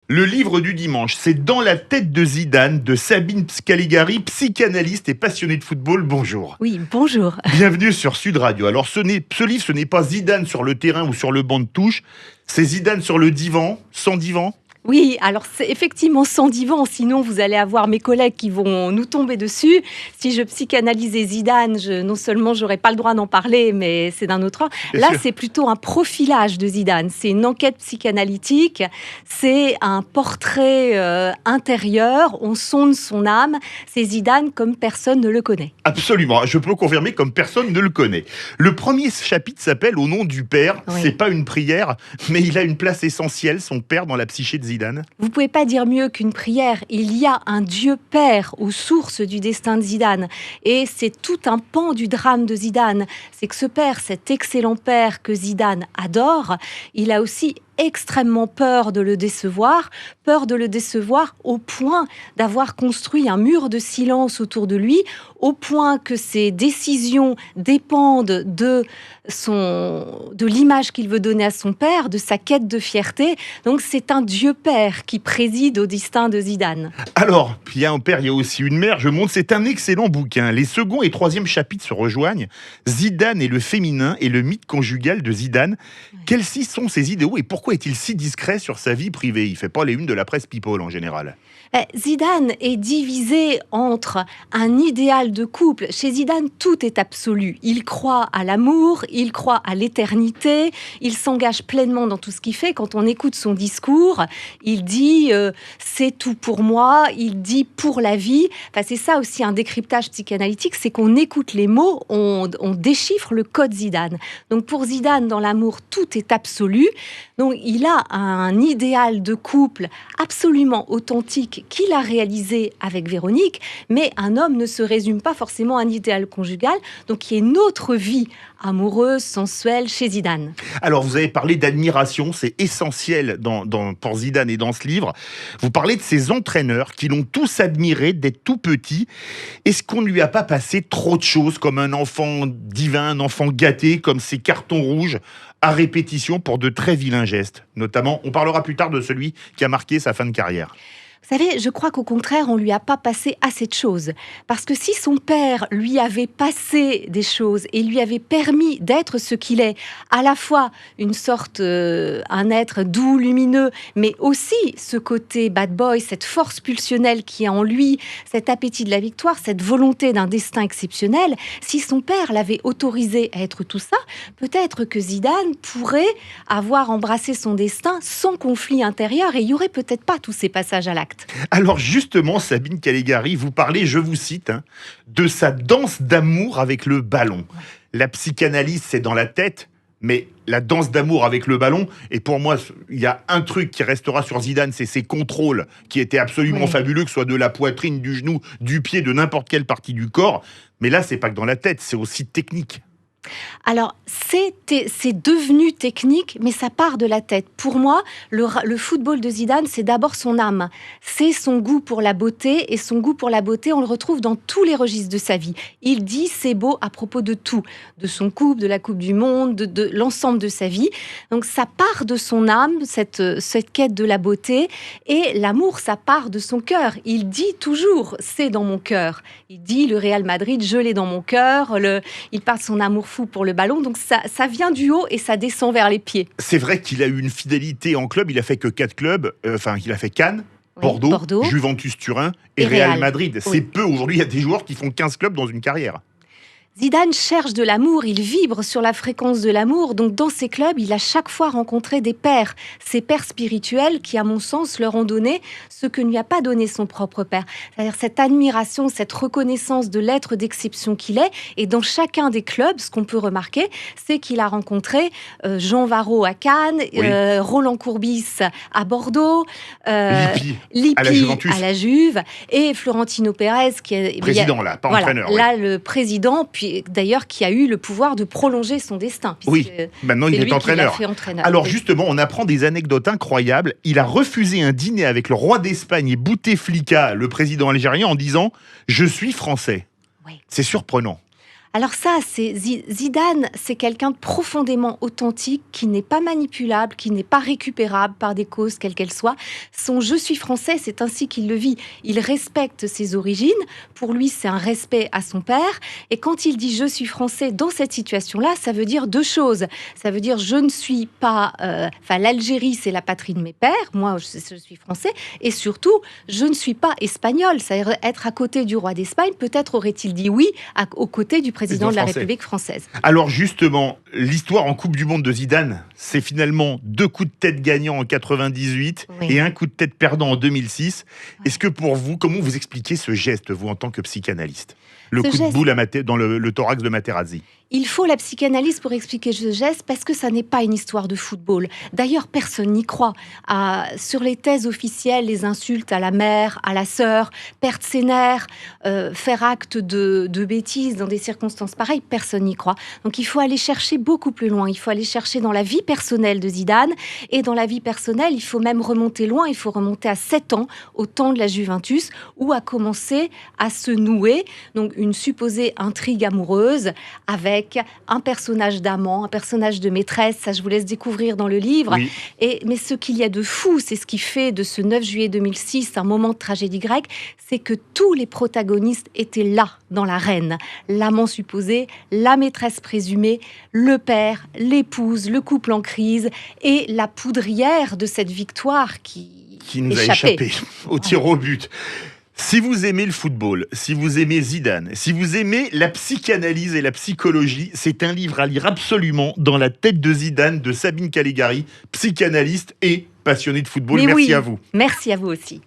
Le livre du dimanche, c'est Dans la tête de Zidane de Sabine Scaligari, psychanalyste et passionnée de football. Bonjour. Oui, bonjour. Bienvenue sur Sud Radio. Alors ce livre, ce n'est pas Zidane sur le terrain ou sur le banc de touche, c'est Zidane sur le divan, sans divan. Oui, alors c'est effectivement sans divan, sinon vous allez avoir mes collègues qui vont nous tomber dessus. Si je psychanalysais Zidane, non seulement j'aurais pas le droit d'en parler, mais c'est d'un autre ordre. Bien Là, sûr. c'est plutôt un profilage de Zidane. C'est une enquête psychanalytique, c'est un portrait intérieur, on sonde son âme. C'est Zidane comme personne ne le connaît. Absolument, je peux confirmer comme personne ne le connaît. Le premier chapitre s'appelle Au nom du Père. Oui. C'est pas une prière, mais il a une place essentielle, son père, dans la psyché de Zidane. Vous pouvez pas dire mieux qu'une prière. Il y a un Dieu Père aux sources du destin de Zidane. Et c'est tout un pan du drame de Zidane. C'est que ce père, cet excellent père que Zidane adore, il a aussi extrêmement peur de le décevoir au point d'avoir construit un mur de silence autour de lui, au point que ses décisions dépendent de l'image qu'il veut donner à son père, de sa quête de fierté. Donc c'est un Dieu Père qui préside au destin de Zidane. Alors, il y a un père, il y a aussi une mère, je montre, c'est un excellent bouquin. Les second et troisième chapitres se rejoignent. Zidane et le féminin et le mythe conjugal de Zidane. Quels sont ses idéaux et pourquoi est-il si discret sur sa vie privée? Il fait pas les unes de la presse people en général. Zidane est divisé entre un idéal de couple. Chez Zidane, tout est absolu. Il croit à l'amour, il croit à l'éternité, il s'engage pleinement dans tout ce qu'il fait. Quand on écoute son discours, il dit c'est tout pour moi, il dit pour la vie. Enfin, c'est ça aussi un décryptage psychanalytique, c'est qu'on écoute les mots, on déchiffre le code Zidane. Donc pour Zidane, dans l'amour, tout est absolu. Donc il a un idéal de couple absolument authentique qu'il a réalisé avec Véronique, mais un homme ne se résume pas forcément à un idéal conjugal, donc il y a une autre vie amoureuse, sensuelle chez Zidane. Alors, vous avez parlé d'admiration, c'est essentiel pour Zidane et dans ce livre. Vous parlez de ses entraîneurs qui l'ont tous admiré d'être tout petit. Est-ce qu'on ne lui a pas passé trop de choses comme un enfant divin, un enfant gâté, comme ses cartons rouges à répétition pour de très vilains gestes? Notamment, on parlera plus tard de celui qui a marqué sa fin de carrière. Vous savez, je crois qu'au contraire, on lui a pas passé assez de choses. Parce que si son père lui avait passé des choses et lui avait permis d'être ce qu'il est, à la fois une sorte, un être doux, lumineux, mais aussi ce côté bad boy, cette force pulsionnelle qui est en lui, cet appétit de la victoire, cette volonté d'un destin exceptionnel, si son père l'avait autorisé à être tout ça, peut-être que Zidane pourrait avoir embrassé son destin sans conflit intérieur et il y aurait peut-être pas tous ces passages à l'acte. Alors justement, Sabine Caligari, vous parlez, je vous cite, de sa danse d'amour avec le ballon. La psychanalyse, c'est dans la tête, mais la danse d'amour avec le ballon, et pour moi, il y a un truc qui restera sur Zidane, c'est ses contrôles, qui étaient absolument fabuleux, que ce soit de la poitrine, du genou, du pied, de n'importe quelle partie du corps. Mais là, c'est pas que dans la tête, c'est aussi technique. Alors, c'est devenu technique, mais ça part de la tête. Pour moi, le football de Zidane, c'est d'abord son âme. C'est son goût pour la beauté, et son goût pour la beauté, on le retrouve dans tous les registres de sa vie. Il dit c'est beau à propos de tout, de son couple, de la Coupe du Monde, de l'ensemble de sa vie. Donc, ça part de son âme, cette quête de la beauté, et l'amour, ça part de son cœur. Il dit toujours, c'est dans mon cœur. Il dit le Real Madrid, je l'ai dans mon cœur. Il parle de son amour fou pour le ballon, donc ça vient du haut et ça descend vers les pieds. C'est vrai qu'il a eu une fidélité en club, il a fait que 4 clubs, il a fait Cannes, Oui, Bordeaux, Juventus Turin et Real Madrid. Oui. C'est peu, aujourd'hui il y a des joueurs qui font 15 clubs dans une carrière. Zidane cherche de l'amour, il vibre sur la fréquence de l'amour, donc dans ces clubs, il a chaque fois rencontré des pères, ces pères spirituels qui, à mon sens, leur ont donné ce que ne lui a pas donné son propre père. C'est-à-dire cette admiration, cette reconnaissance de l'être d'exception qu'il est, et dans chacun des clubs, ce qu'on peut remarquer, c'est qu'il a rencontré Jean Varro à Cannes, Roland Courbis à Bordeaux, Lippi à la Juventus. à la Juve, et Florentino Pérez, qui est Président là, pas entraîneur. Là, le président, puis d'ailleurs qui a eu le pouvoir de prolonger son destin. Oui, maintenant il est entraîneur. Alors oui. justement, on apprend des anecdotes incroyables. Il a refusé un dîner avec le roi d'Espagne et Bouteflika, le président algérien, en disant « Je suis français ». Oui. C'est surprenant. Alors ça, Zidane, c'est quelqu'un de profondément authentique, qui n'est pas manipulable, qui n'est pas récupérable par des causes quelles qu'elles soient. Son "je suis français", c'est ainsi qu'il le vit. Il respecte ses origines. Pour lui, c'est un respect à son père. Et quand il dit "je suis français" dans cette situation-là, ça veut dire deux choses. Ça veut dire je ne suis pas... l'Algérie, c'est la patrie de mes pères. Moi, je suis français. Et surtout, je ne suis pas espagnol. C'est-à-dire être à côté du roi d'Espagne. Peut-être aurait-il dit oui aux côtés du président de la République française. Alors justement, l'histoire en Coupe du Monde de Zidane, c'est finalement 2 coups de tête gagnants en 98 et un coup de tête perdant en 2006. Est-ce que pour vous, comment vous expliquez ce geste, vous, en tant que psychanalyste? Le coup de boule dans le thorax de Materazzi. Il faut la psychanalyse pour expliquer ce geste, parce que ça n'est pas une histoire de football. D'ailleurs, personne n'y croit. Sur les thèses officielles, les insultes à la mère, à la sœur, perdre ses nerfs, faire acte de bêtises dans des circonstances pareilles, personne n'y croit. Donc il faut aller chercher beaucoup plus loin. Il faut aller chercher dans la vie personnelle de Zidane. Et dans la vie personnelle, il faut même remonter loin. Il faut remonter à 7 ans, au temps de la Juventus, où a commencé à se nouer donc une supposée intrigue amoureuse avec un personnage d'amant, un personnage de maîtresse. Ça, je vous laisse découvrir dans le livre. Oui. Mais ce qu'il y a de fou, c'est ce qui fait de ce 9 juillet 2006 un moment de tragédie grecque, c'est que tous les protagonistes étaient là, dans l'arène. L'amant supposé, la maîtresse présumée, le père, l'épouse, le couple en crise et la poudrière de cette victoire qui nous a échappé au tir au but. Si vous aimez le football, si vous aimez Zidane, si vous aimez la psychanalyse et la psychologie, c'est un livre à lire absolument, Dans la tête de Zidane, de Sabine Calegari, psychanalyste et passionnée de football. Merci à vous. Merci à vous aussi.